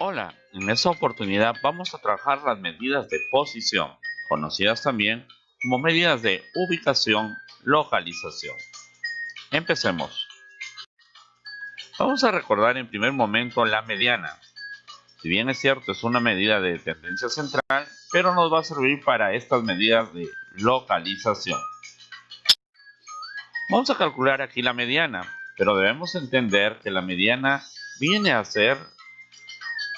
Hola, en esta oportunidad vamos a trabajar las medidas de posición, conocidas también como medidas de ubicación, localización. Empecemos. Vamos a recordar en primer momento la mediana. Si bien es cierto, es una medida de tendencia central, pero nos va a servir para estas medidas de localización. Vamos a calcular aquí la mediana, pero debemos entender que la mediana viene a ser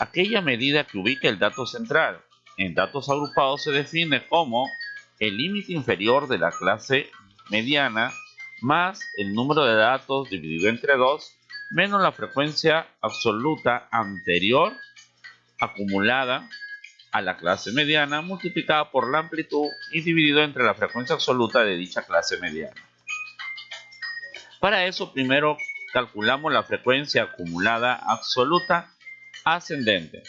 aquella medida que ubica el dato central. En datos agrupados se define como el límite inferior de la clase mediana más el número de datos dividido entre 2 menos la frecuencia absoluta anterior acumulada a la clase mediana multiplicada por la amplitud y dividido entre la frecuencia absoluta de dicha clase mediana. Para eso primero calculamos la frecuencia acumulada absoluta ascendente.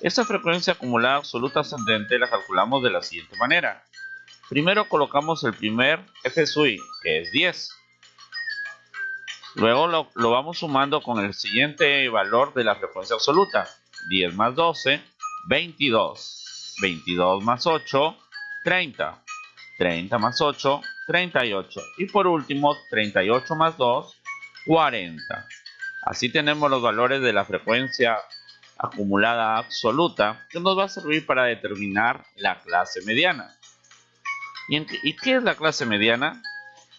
Esta frecuencia acumulada absoluta ascendente la calculamos de la siguiente manera. Primero colocamos el primer FSUI, que es 10. Luego lo vamos sumando con el siguiente valor de la frecuencia absoluta. 10 más 12, 22. 22 más 8, 30. 30 más 8, 38. Y por último, 38 más 2, 40. Así tenemos los valores de la frecuencia acumulada absoluta que nos va a servir para determinar la clase mediana. ¿Y qué es la clase mediana?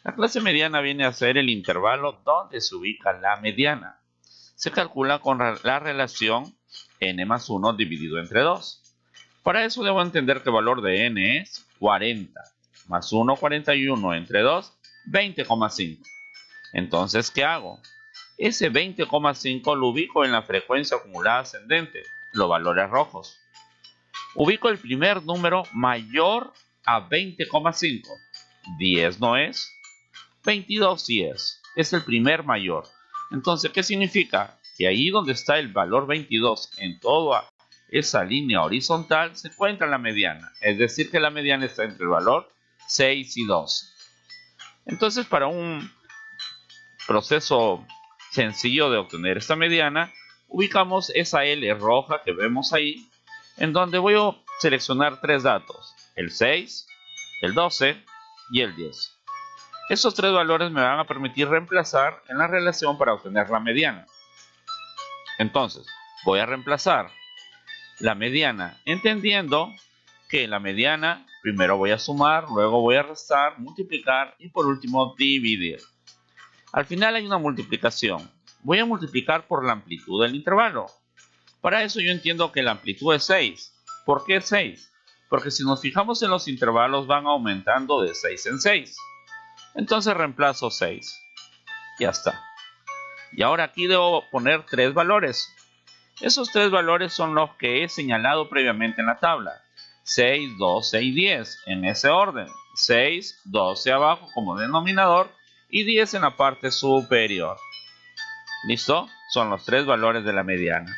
La clase mediana viene a ser el intervalo donde se ubica la mediana. Se calcula con la relación n más 1 dividido entre 2. Para eso debo entender que el valor de n es 40, más 1, 41 entre 2, 20,5. Entonces, ¿qué hago? Ese 20,5 lo ubico en la frecuencia acumulada ascendente, los valores rojos. Ubico el primer número mayor a 20,5. 10 no es, 22 sí es el primer mayor. Entonces, ¿qué significa? Que ahí donde está el valor 22 en toda esa línea horizontal se encuentra la mediana. Es decir, que la mediana está entre el valor 6 y 12. Entonces, para un proceso sencillo de obtener esta mediana, ubicamos esa L roja que vemos ahí, en donde voy a seleccionar tres datos, el 6, el 12 y el 10. Estos tres valores me van a permitir reemplazar en la relación para obtener la mediana. Entonces, voy a reemplazar la mediana, entendiendo que la mediana primero voy a sumar, luego voy a restar, multiplicar y por último dividir. Al final hay una multiplicación. Voy a multiplicar por la amplitud del intervalo. Para eso yo entiendo que la amplitud es 6. ¿Por qué 6? Porque si nos fijamos en los intervalos van aumentando de 6 en 6. Entonces reemplazo 6. Ya está. Y ahora aquí debo poner tres valores. Esos tres valores son los que he señalado previamente en la tabla. 6, 12 y 10 en ese orden. 6, 12 abajo como denominador y 10 en la parte superior. ¿Listo? Son los tres valores de la mediana.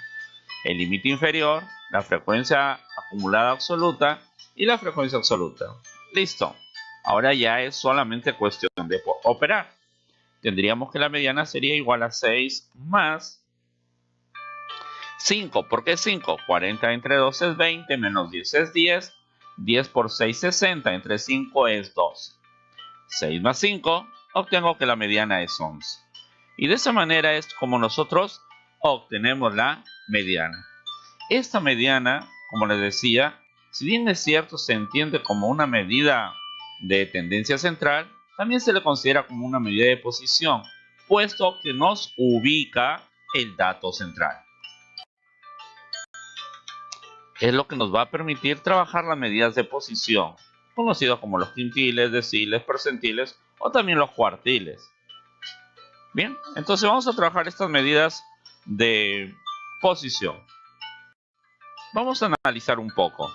El límite inferior, la frecuencia acumulada absoluta y la frecuencia absoluta. Listo. Ahora ya es solamente cuestión de operar. Tendríamos que la mediana sería igual a 6 más 5. ¿Por qué 5? 40 entre 2 es 20, menos 10 es 10. 10 por 6 es 60, entre 5 es 12. 6 más 5, obtengo que la mediana es 11. Y de esa manera es como nosotros obtenemos la mediana. Esta mediana, como les decía, si bien es cierto se entiende como una medida de tendencia central, también se le considera como una medida de posición, puesto que nos ubica el dato central. Es lo que nos va a permitir trabajar las medidas de posición, conocidos como los quintiles, deciles, percentiles o también los cuartiles. Bien, entonces vamos a trabajar estas medidas de posición. Vamos a analizar un poco.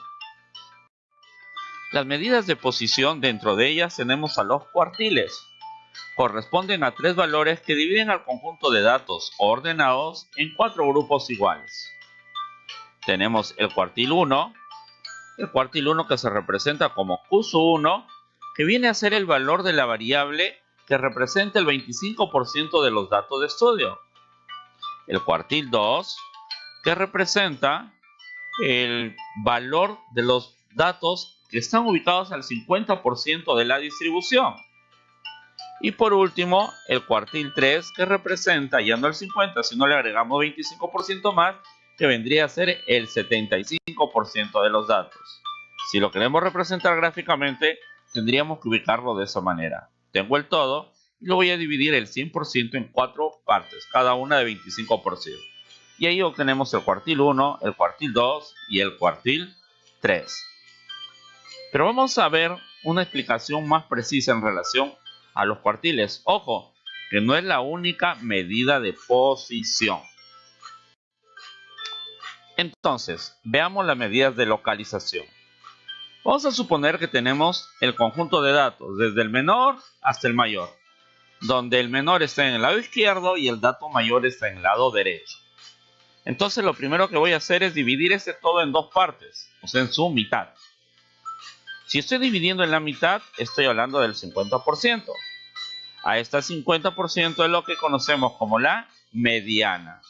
Las medidas de posición, dentro de ellas tenemos a los cuartiles. Corresponden a tres valores que dividen al conjunto de datos ordenados en cuatro grupos iguales. Tenemos el cuartil 1, que se representa como Q1, que viene a ser el valor de la variable que representa el 25% de los datos de estudio. El cuartil 2, que representa el valor de los datos que están ubicados al 50% de la distribución. Y por último, el cuartil 3, que representa, ya no el 50, sino le agregamos 25% más, que vendría a ser el 75% de los datos. Si lo queremos representar gráficamente, tendríamos que ubicarlo de esa manera. Tengo el todo y lo voy a dividir el 100% en 4 partes, cada una de 25%. Y ahí obtenemos el cuartil 1, el cuartil 2 y el cuartil 3. Pero vamos a ver una explicación más precisa en relación a los cuartiles. Ojo, que no es la única medida de posición. Entonces, veamos las medidas de localización. Vamos a suponer que tenemos el conjunto de datos desde el menor hasta el mayor, donde el menor está en el lado izquierdo y el dato mayor está en el lado derecho. Entonces lo primero que voy a hacer es dividir este todo en dos partes, o sea, en su mitad. Si estoy dividiendo en la mitad, estoy hablando del 50%. A este 50% es lo que conocemos como la mediana.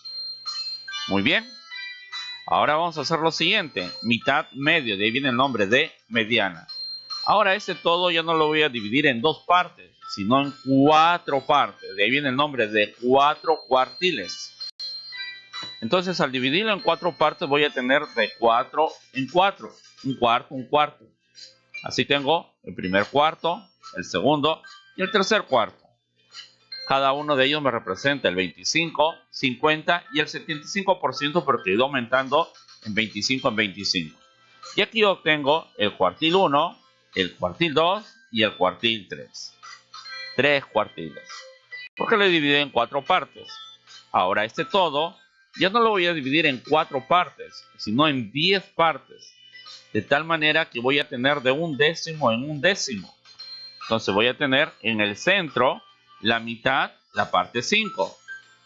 Muy bien. Ahora vamos a hacer lo siguiente. Mitad, medio, de ahí viene el nombre de mediana. Ahora este todo ya no lo voy a dividir en dos partes, sino en 4 partes. De ahí viene el nombre de 4 cuartiles. Entonces al dividirlo en 4 partes voy a tener de 4 en 4. Un cuarto, un cuarto. Así tengo el primer cuarto, el segundo y el tercer cuarto. Cada uno de ellos me representa el 25, 50 y el 75% porque he ido aumentando en 25 en 25. Y aquí obtengo el cuartil 1, el cuartil 2 y el cuartil 3. 3 cuartiles. Porque lo he dividido en 4 partes. Ahora este todo ya no lo voy a dividir en 4 partes, sino en 10 partes. De tal manera que voy a tener de un décimo en un décimo. Entonces voy a tener en el centro la mitad, la parte 5.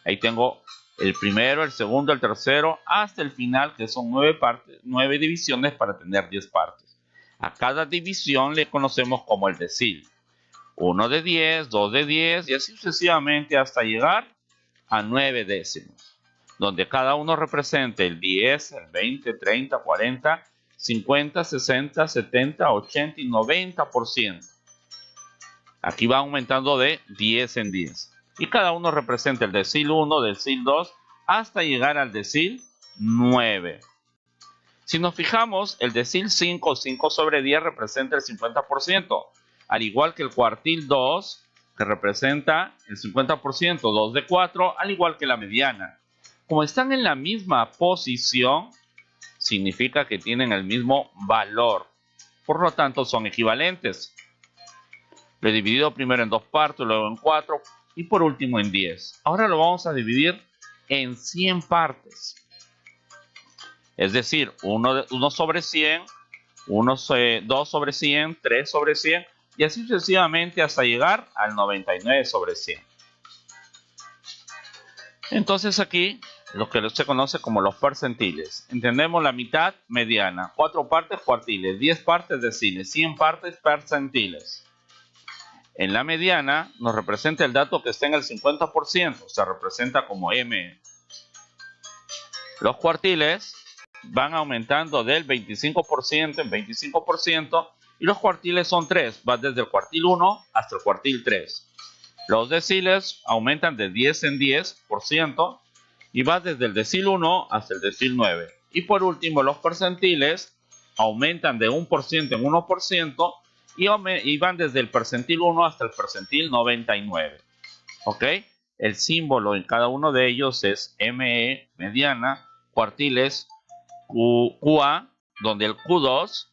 Ahí tengo el primero, el segundo, el tercero, hasta el final, que son 9 partes, 9 divisiones para tener 10 partes. A cada división le conocemos como el decil. 1 de 10, 2 de 10 y así sucesivamente hasta llegar a 9 décimos, donde cada uno representa el 10, el 20, 30, 40, 50, 60, 70, 80 y 90%. Aquí va aumentando de 10 en 10. Y cada uno representa el decil 1, decil 2, hasta llegar al decil 9. Si nos fijamos, el decil 5, 5 sobre 10 representa el 50%, al igual que el cuartil 2, que representa el 50%, 2 de 4, al igual que la mediana. Como están en la misma posición, significa que tienen el mismo valor. Por lo tanto, son equivalentes. Lo he dividido primero en 2 partes, luego en 4 y por último en 10. Ahora lo vamos a dividir en 100 partes. Es decir, 1 sobre 100, 2 sobre 100, 3 sobre 100 y así sucesivamente hasta llegar al 99 sobre 100. Entonces aquí lo que se conoce como los percentiles. Entendemos la mitad, mediana, 4 partes, cuartiles, 10 partes, deciles, 100 partes, percentiles. En la mediana nos representa el dato que está en el 50%, se representa como M. Los cuartiles van aumentando del 25% en 25% y los cuartiles son 3, va desde el cuartil 1 hasta el cuartil 3. Los deciles aumentan de 10 en 10% y va desde el decil 1 hasta el decil 9. Y por último, los percentiles aumentan de 1% en 1% y van desde el percentil 1 hasta el percentil 99. ¿Ok? El símbolo en cada uno de ellos es ME, mediana, cuartiles QA, donde el Q2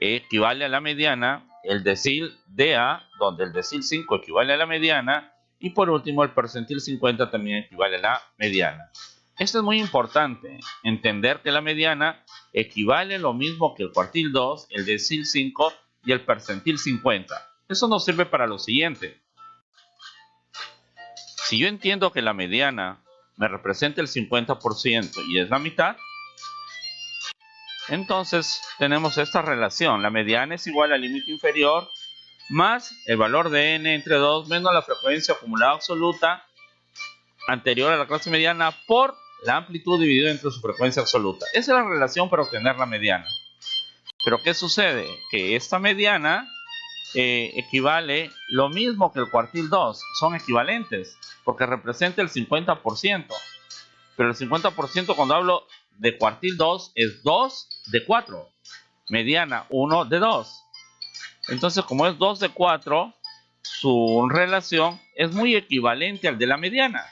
equivale a la mediana, el decil DA, donde el decil 5 equivale a la mediana, y por último el percentil 50 también equivale a la mediana. Esto es muy importante, entender que la mediana equivale a lo mismo que el cuartil 2, el decil 5 y el percentil 50. Eso nos sirve para lo siguiente. Si yo entiendo que la mediana me representa el 50% y es la mitad, entonces tenemos esta relación. La mediana es igual al límite inferior más el valor de n entre 2 menos la frecuencia acumulada absoluta anterior a la clase mediana por la amplitud dividida entre su frecuencia absoluta. Esa es la relación para obtener la mediana. Pero ¿qué sucede? Que esta mediana equivale lo mismo que el cuartil 2. Son equivalentes porque representa el 50%. Pero el 50% cuando hablo de cuartil 2 es 2 de 4. Mediana 1 de 2. Entonces, como es 2 de 4, su relación es muy equivalente al de la mediana.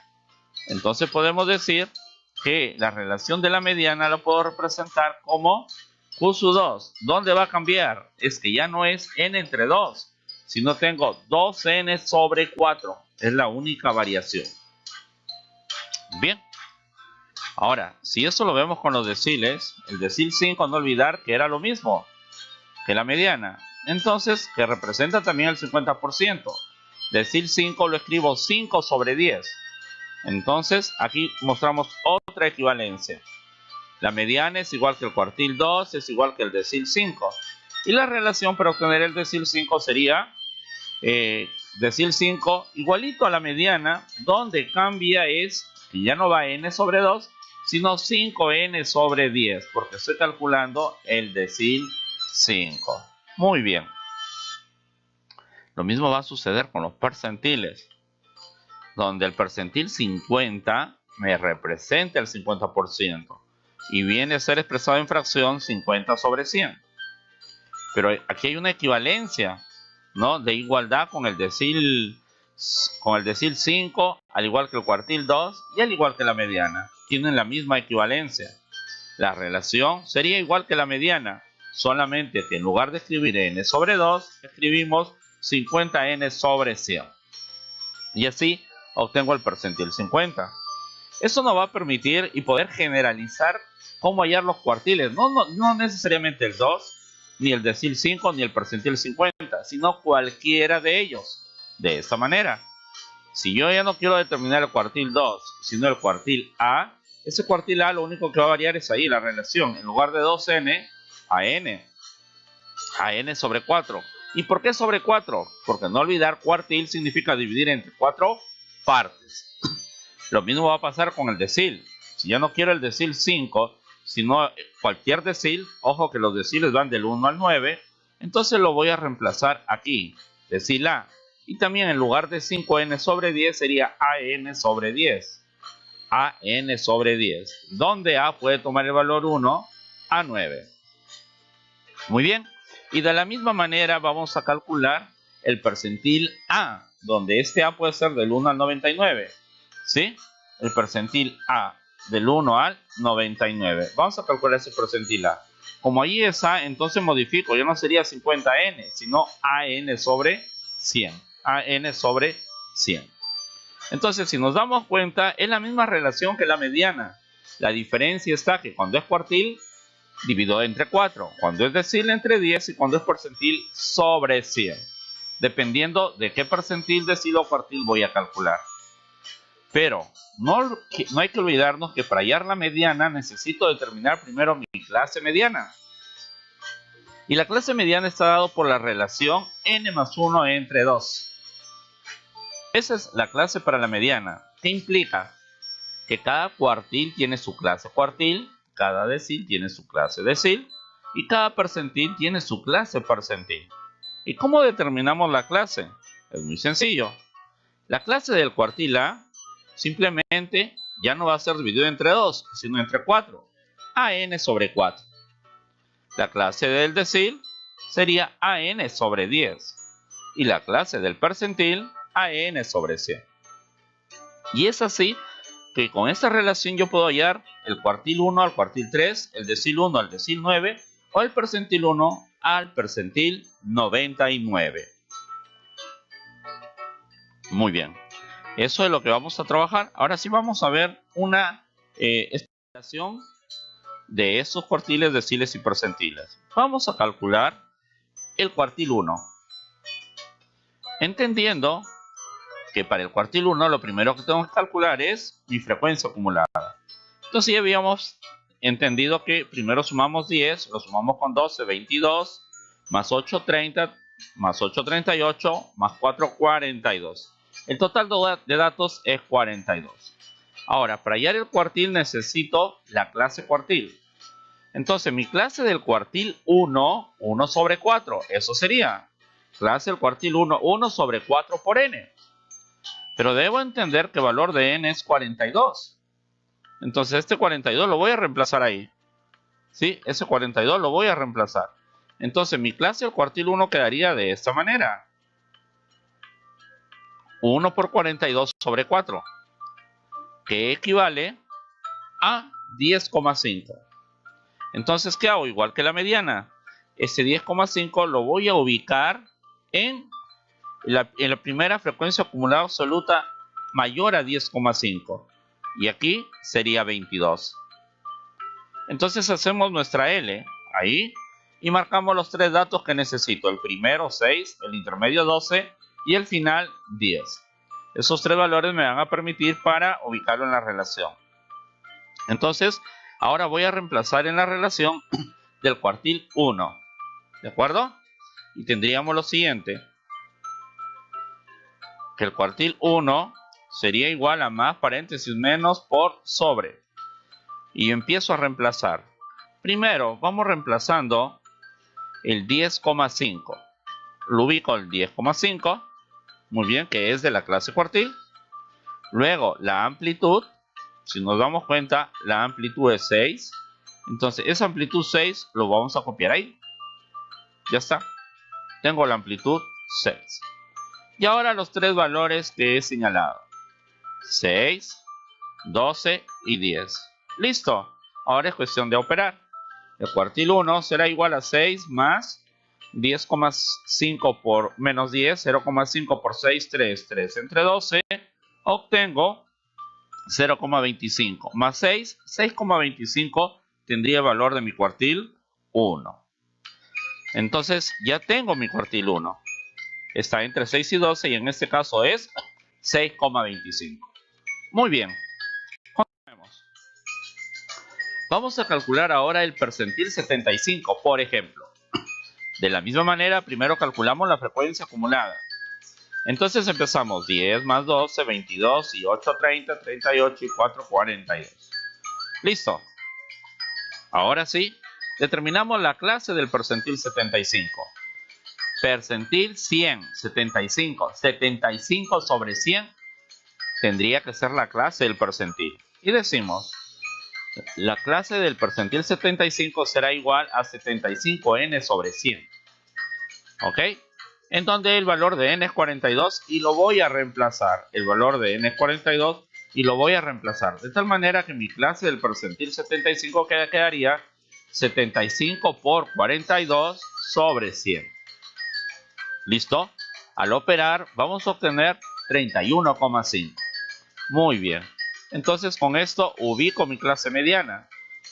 Entonces podemos decir que la relación de la mediana la puedo representar como Q sub 2. ¿Dónde va a cambiar? Es que ya no es n entre 2, sino tengo 2n sobre 4. Es la única variación. Bien. Ahora, si eso lo vemos con los deciles, el decil 5 no olvidar que era lo mismo que la mediana. Entonces, que representa también el 50%. Decil 5 lo escribo 5 sobre 10. Entonces, aquí mostramos otra equivalencia. La mediana es igual que el cuartil 2, es igual que el decil 5. Y la relación para obtener el decil 5 sería decil 5 igualito a la mediana, donde cambia es que ya no va n sobre 2, sino 5n sobre 10, porque estoy calculando el decil 5. Muy bien. Lo mismo va a suceder con los percentiles, donde el percentil 50 me representa el 50% y viene a ser expresado en fracción 50 sobre 100. Pero aquí hay una equivalencia, ¿no?, de igualdad con el decil 5, al igual que el cuartil 2 y al igual que la mediana. Tienen la misma equivalencia. La relación sería igual que la mediana, solamente que en lugar de escribir n sobre 2, escribimos 50n sobre 100. Y así obtengo el percentil 50. Eso nos va a permitir y poder generalizar cómo hallar los cuartiles. No necesariamente el 2, ni el decil 5, ni el percentil 50, sino cualquiera de ellos. De esta manera, si yo ya no quiero determinar el cuartil 2, sino el cuartil A, ese cuartil A lo único que va a variar es ahí, la relación. En lugar de 2n, a n sobre 4. ¿Y por qué sobre 4? Porque no olvidar, cuartil significa dividir entre 4 partes. Lo mismo va a pasar con el decil. Si yo no quiero el decil 5, sino cualquier decil, ojo que los deciles van del 1 al 9, entonces lo voy a reemplazar aquí, decil A. Y también en lugar de 5n sobre 10 sería an sobre 10. an sobre 10, donde a puede tomar el valor 1 a 9. Muy bien. Y de la misma manera vamos a calcular el percentil A, donde este A puede ser del 1 al 99. ¿Sí? El percentil A del 1 al 99. Vamos a calcular ese percentil A. Como ahí es A, entonces modifico. Ya no sería 50n, sino an sobre 100. an sobre 100. Entonces, si nos damos cuenta, es la misma relación que la mediana. La diferencia está que cuando es cuartil, divido entre 4, cuando es decil entre 10 y cuando es percentil sobre 100, dependiendo de qué percentil, decil o cuartil voy a calcular. Pero no hay que olvidarnos que para hallar la mediana necesito determinar primero mi clase mediana. Y la clase mediana está dado por la relación n más 1 entre 2. Esa es la clase para la mediana, que implica que cada cuartil tiene su clase cuartil, cada decil tiene su clase decil y cada percentil tiene su clase percentil. ¿Y cómo determinamos la clase? Es muy sencillo. La clase del cuartil A simplemente ya no va a ser dividida entre 2, sino entre 4. an sobre 4. La clase del decil sería an sobre 10. Y la clase del percentil, an sobre 100. Y es así que con esta relación yo puedo hallar el cuartil 1 al cuartil 3, el decil 1 al decil 9 o el percentil 1 al percentil 99. Muy bien. Eso es lo que vamos a trabajar. Ahora sí vamos a ver una explicación de esos cuartiles, deciles y percentiles. Vamos a calcular el cuartil 1. Entendiendo que para el cuartil 1 lo primero que tengo que calcular es mi frecuencia acumulada. Entonces ya habíamos entendido que primero sumamos 10, lo sumamos con 12, 22, más 8, 30, más 8, 38, más 4, 42. El total de datos es 42. Ahora, para hallar el cuartil necesito la clase cuartil. Entonces, mi clase del cuartil 1, 1 sobre 4. Eso sería clase del cuartil 1, 1 sobre 4 por n. Pero debo entender que el valor de n es 42. Entonces, este 42 lo voy a reemplazar ahí. ¿Sí? Ese 42 lo voy a reemplazar. Entonces, mi clase del cuartil 1 quedaría de esta manera. 1 por 42 sobre 4. Que equivale a 10,5. Entonces, ¿qué hago? Igual que la mediana. Este 10,5 lo voy a ubicar en la primera frecuencia acumulada absoluta mayor a 10,5. Y aquí sería 22. Entonces hacemos nuestra L ahí y marcamos los tres datos que necesito. El primero 6, el intermedio 12 y el final 10. Esos tres valores me van a permitir para ubicarlo en la relación. Entonces, ahora voy a reemplazar en la relación del cuartil 1. ¿De acuerdo? Y tendríamos lo siguiente. Que el cuartil 1 sería igual a más paréntesis menos por sobre. Y empiezo a reemplazar. Primero, vamos reemplazando el 10,5. Lo ubico el 10,5. Muy bien, que es de la clase cuartil. Luego, la amplitud. Si nos damos cuenta, la amplitud es 6. Entonces, esa amplitud 6 lo vamos a copiar ahí. Ya está. Tengo la amplitud 6. Y ahora los tres valores que he señalado. 6, 12 y 10. Listo. Ahora es cuestión de operar. El cuartil 1 será igual a 6 más 10,5 por menos 10. 0,5 por 6, 3. 3 entre 12. Obtengo 0,25 más 6, 6,25 tendría el valor de mi cuartil 1. Entonces ya tengo mi cuartil 1. Está entre 6 y 12 y en este caso es 6,25. Muy bien. Continuemos. Vamos a calcular ahora el percentil 75, por ejemplo. De la misma manera, primero calculamos la frecuencia acumulada. Entonces empezamos 10 más 12, 22 y 8, 30, 38 y 4, 42. Listo. Ahora sí, determinamos la clase del percentil 75. Percentil 100, 75. 75 sobre 100 tendría que ser la clase del percentil. Y decimos, la clase del percentil 75 será igual a 75n sobre 100. ¿Ok? En donde el valor de n es 42 y lo voy a reemplazar. El valor de n es 42 y lo voy a reemplazar. De tal manera que mi clase del percentil 75 quedaría 75 por 42 sobre 100. ¿Listo? Al operar vamos a obtener 31,5. Muy bien. Entonces con esto ubico mi clase mediana.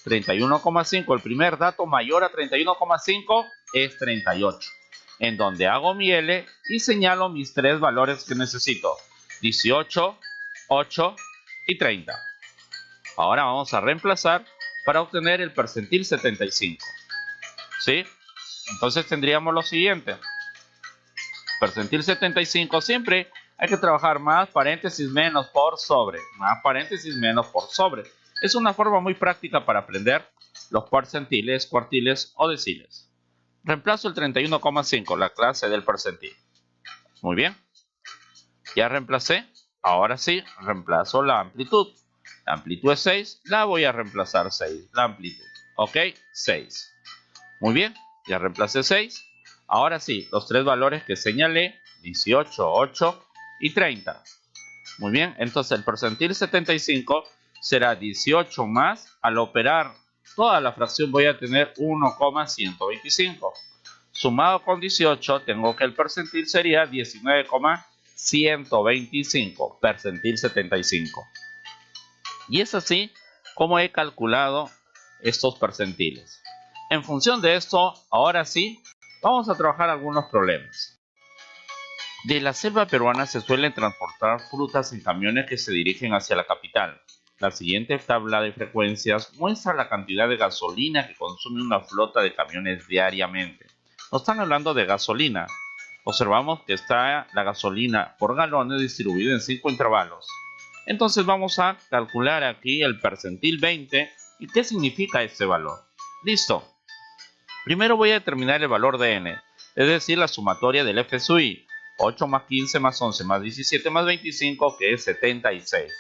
31,5. El primer dato mayor a 31,5 es 38. En donde hago mi L y señalo mis tres valores que necesito. 18, 8 y 30. Ahora vamos a reemplazar para obtener el percentil 75. ¿Sí? Entonces tendríamos lo siguiente. Percentil 75 siempre hay que trabajar más paréntesis menos por sobre. Más paréntesis menos por sobre. Es una forma muy práctica para aprender los percentiles, cuartiles o deciles. Reemplazo el 31,5, la clase del percentil. Muy bien. Ya reemplacé. Ahora sí, reemplazo la amplitud. La amplitud es 6, la voy a reemplazar 6. La amplitud. ¿Ok? 6. Muy bien. Ya reemplacé 6. Ahora sí, los tres valores que señalé, 18, 8 y 30. Muy bien, entonces el percentil 75 será 18 más, al operar toda la fracción voy a tener 1,125. Sumado con 18, tengo que el percentil sería 19,125, percentil 75. Y es así como he calculado estos percentiles. En función de esto, ahora sí, vamos a trabajar algunos problemas. De la selva peruana se suelen transportar frutas en camiones que se dirigen hacia la capital. La siguiente tabla de frecuencias muestra la cantidad de gasolina que consume una flota de camiones diariamente. Nos están hablando de gasolina. Observamos que está la gasolina por galones distribuida en 5 intervalos. Entonces vamos a calcular aquí el percentil 20. ¿Y qué significa este valor? Listo. Primero voy a determinar el valor de n, es decir, la sumatoria del f sub i. 8 más 15 más 11 más 17 más 25, que es 76.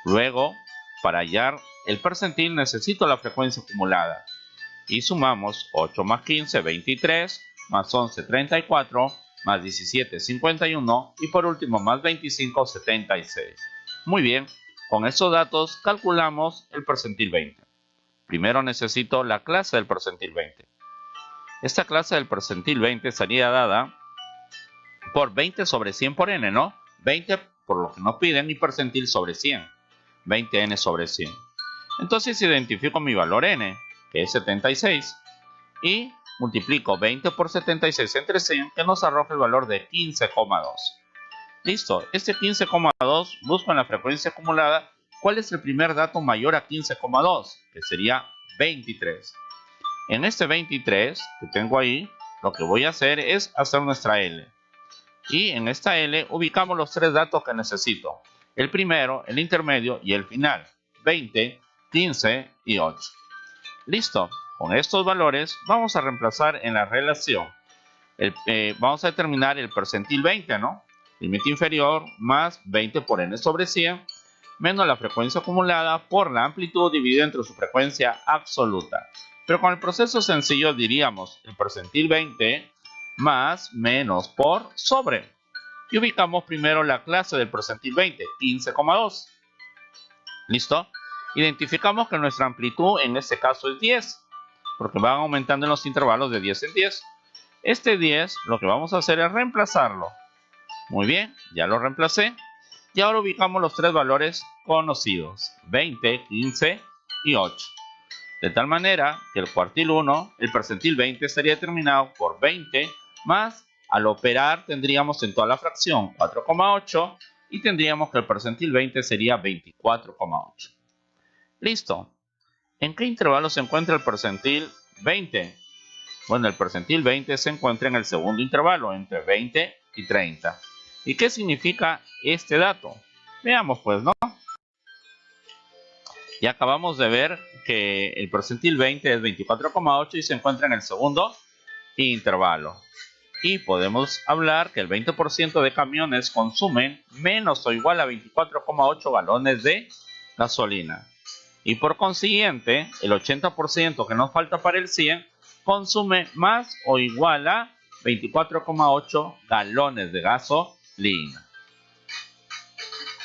Luego, para hallar el percentil necesito la frecuencia acumulada. Y sumamos 8 más 15, 23, más 11, 34, más 17, 51 y por último más 25, 76. Muy bien, con estos datos calculamos el percentil 20. Primero necesito la clase del percentil 20. Esta clase del percentil 20 estaría dada por 20 sobre 100 por n, ¿no? 20 por lo que nos piden y percentil sobre 100. 20n sobre 100. Entonces identifico mi valor n, que es 76, y multiplico 20 por 76 entre 100, que nos arroja el valor de 15,2. Listo, este 15,2 busco en la frecuencia acumulada cuál es el primer dato mayor a 15,2, que sería 23. En este 23 que tengo ahí, lo que voy a hacer es hacer nuestra L. Y en esta L ubicamos los tres datos que necesito. El primero, el intermedio y el final. 20, 15 y 8. Listo. Con estos valores vamos a reemplazar en la relación. Vamos a determinar el percentil 20, ¿no? Límite inferior más 20 por n sobre 100 menos la frecuencia acumulada por la amplitud dividida entre su frecuencia absoluta. Pero con el proceso sencillo diríamos el percentil 20 más menos por sobre. Y ubicamos primero la clase del percentil 20, 15,2. ¿Listo? Identificamos que nuestra amplitud en este caso es 10, porque van aumentando en los intervalos de 10 en 10. Este 10 lo que vamos a hacer es reemplazarlo. Muy bien, ya lo reemplacé. Y ahora ubicamos los tres valores conocidos, 20, 15 y 8. De tal manera que el cuartil 1, el percentil 20 estaría determinado por 20 más, al operar tendríamos en toda la fracción 4,8 y tendríamos que el percentil 20 sería 24,8. Listo. ¿En qué intervalo se encuentra el percentil 20? Bueno, el percentil 20 se encuentra en el segundo intervalo, entre 20 y 30. ¿Y qué significa este dato? Veamos pues, ¿no? Ya acabamos de ver que el percentil 20 es 24,8 y se encuentra en el segundo intervalo. Y podemos hablar que el 20% de camiones consumen menos o igual a 24,8 galones de gasolina. Y por consiguiente, el 80% que nos falta para el 100 consume más o igual a 24,8 galones de gasolina.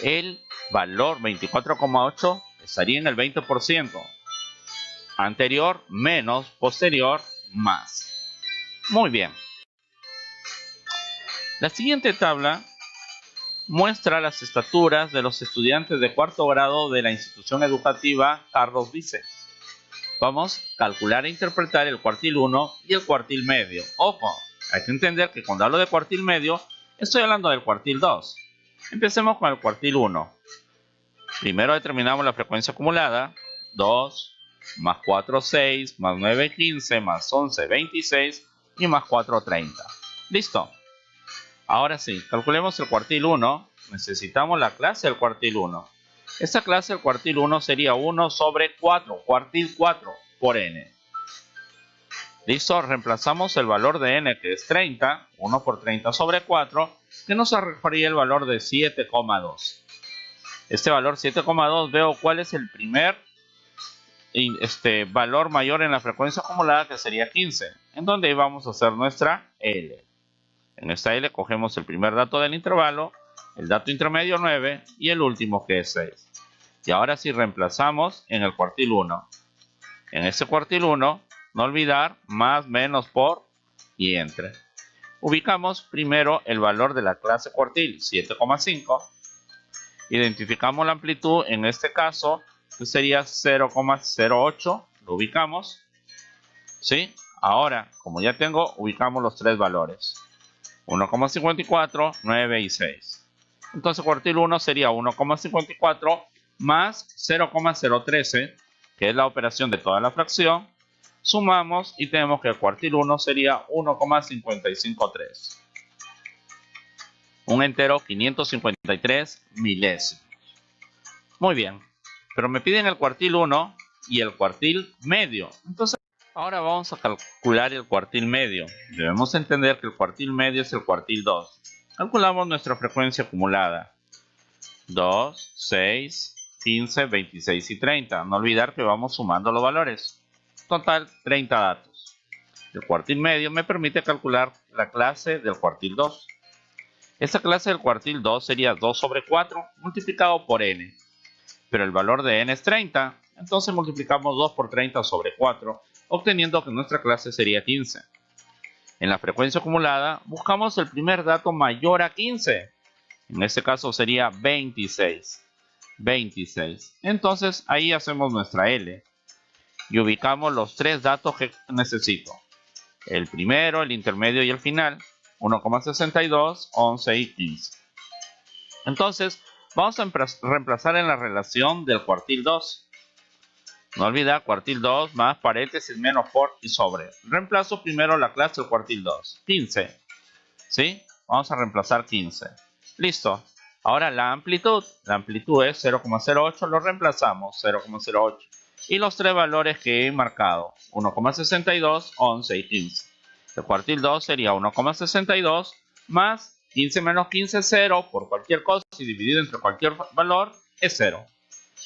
El valor 24,8 estaría en el 20%. Anterior menos, posterior más. Muy bien. La siguiente tabla muestra las estaturas de los estudiantes de cuarto grado de la institución educativa Carlos Vice. Vamos a calcular e interpretar el cuartil 1 y el cuartil medio. Ojo, hay que entender que cuando hablo de cuartil medio, estoy hablando del cuartil 2. Empecemos con el cuartil 1. Primero determinamos la frecuencia acumulada, 2, más 4, 6, más 9, 15, más 11, 26 y más 4, 30. ¿Listo? Ahora sí, calculemos el cuartil 1. Necesitamos la clase del cuartil 1. Esta clase del cuartil 1 sería 1 sobre 4, cuartil 4 por n. Listo, reemplazamos el valor de n, que es 30, 1 por 30 sobre 4, que nos arrojaría el valor de 7,2. Este valor 7,2 veo cuál es el primer valor mayor en la frecuencia acumulada, que sería 15, en donde vamos a hacer nuestra L. En esta L cogemos el primer dato del intervalo, el dato intermedio 9 y el último, que es 6. Y ahora sí reemplazamos en el cuartil 1. En este cuartil 1, no olvidar más, menos, por y entre. Ubicamos primero el valor de la clase cuartil, 7,5. Identificamos la amplitud, en este caso, que sería 0,08. Lo ubicamos. ¿Sí? Ahora, como ya tengo, ubicamos los tres valores. 1,54, 9 y 6. Entonces cuartil 1 sería 1,54 más 0,013, que es la operación de toda la fracción. Sumamos y tenemos que el cuartil 1 sería 1,553. Un entero 553 milésimos. Muy bien, pero me piden el cuartil 1 y el cuartil medio. Entonces, ahora vamos a calcular el cuartil medio. Debemos entender que el cuartil medio es el cuartil 2. Calculamos nuestra frecuencia acumulada. 2, 6, 15, 26 y 30. No olvidar que vamos sumando los valores. Total, 30 datos. El cuartil medio me permite calcular la clase del cuartil 2. Esta clase del cuartil 2 sería 2 sobre 4 multiplicado por n. Pero el valor de n es 30, entonces multiplicamos 2 por 30 sobre 4, obteniendo que nuestra clase sería 15. En la frecuencia acumulada, buscamos el primer dato mayor a 15. En este caso sería 26. 26. Entonces ahí hacemos nuestra L y ubicamos los tres datos que necesito. El primero, el intermedio y el final. 1,62, 11 y 15. Entonces, vamos a reemplazar en la relación del cuartil 2. No olvidar cuartil 2 más paréntesis menos por y sobre. Reemplazo primero la clase del cuartil 2. 15. ¿Sí? Vamos a reemplazar 15. Listo. Ahora la amplitud. La amplitud es 0,08. Lo reemplazamos. 0,08. Y los tres valores que he marcado. 1,62, 11 y 15. El cuartil 2 sería 1,62 más 15 menos 15 es 0 por cualquier cosa y dividido entre cualquier valor es 0.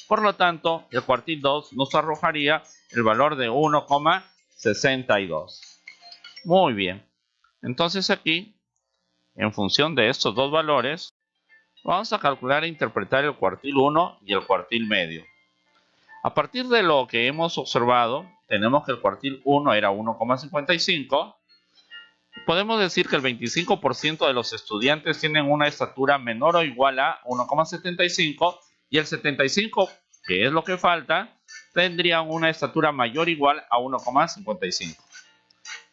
Por lo tanto, el cuartil 2 nos arrojaría el valor de 1,62. Muy bien. Entonces aquí, en función de estos dos valores, vamos a calcular e interpretar el cuartil 1 y el cuartil medio. A partir de lo que hemos observado, tenemos que el cuartil 1 era 1,55. Podemos decir que el 25% de los estudiantes tienen una estatura menor o igual a 1,75 y el 75%, que es lo que falta, tendrían una estatura mayor o igual a 1,55.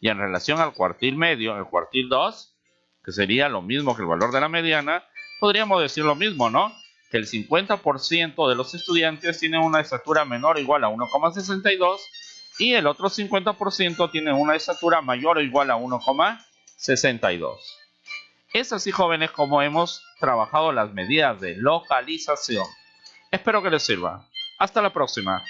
Y en relación al cuartil medio, el cuartil 2, que sería lo mismo que el valor de la mediana, podríamos decir lo mismo, ¿no? Que el 50% de los estudiantes tienen una estatura menor o igual a 1,62 y el otro 50% tiene una estatura mayor o igual a 1,62. Es así, jóvenes, como hemos trabajado las medidas de localización. Espero que les sirva. Hasta la próxima.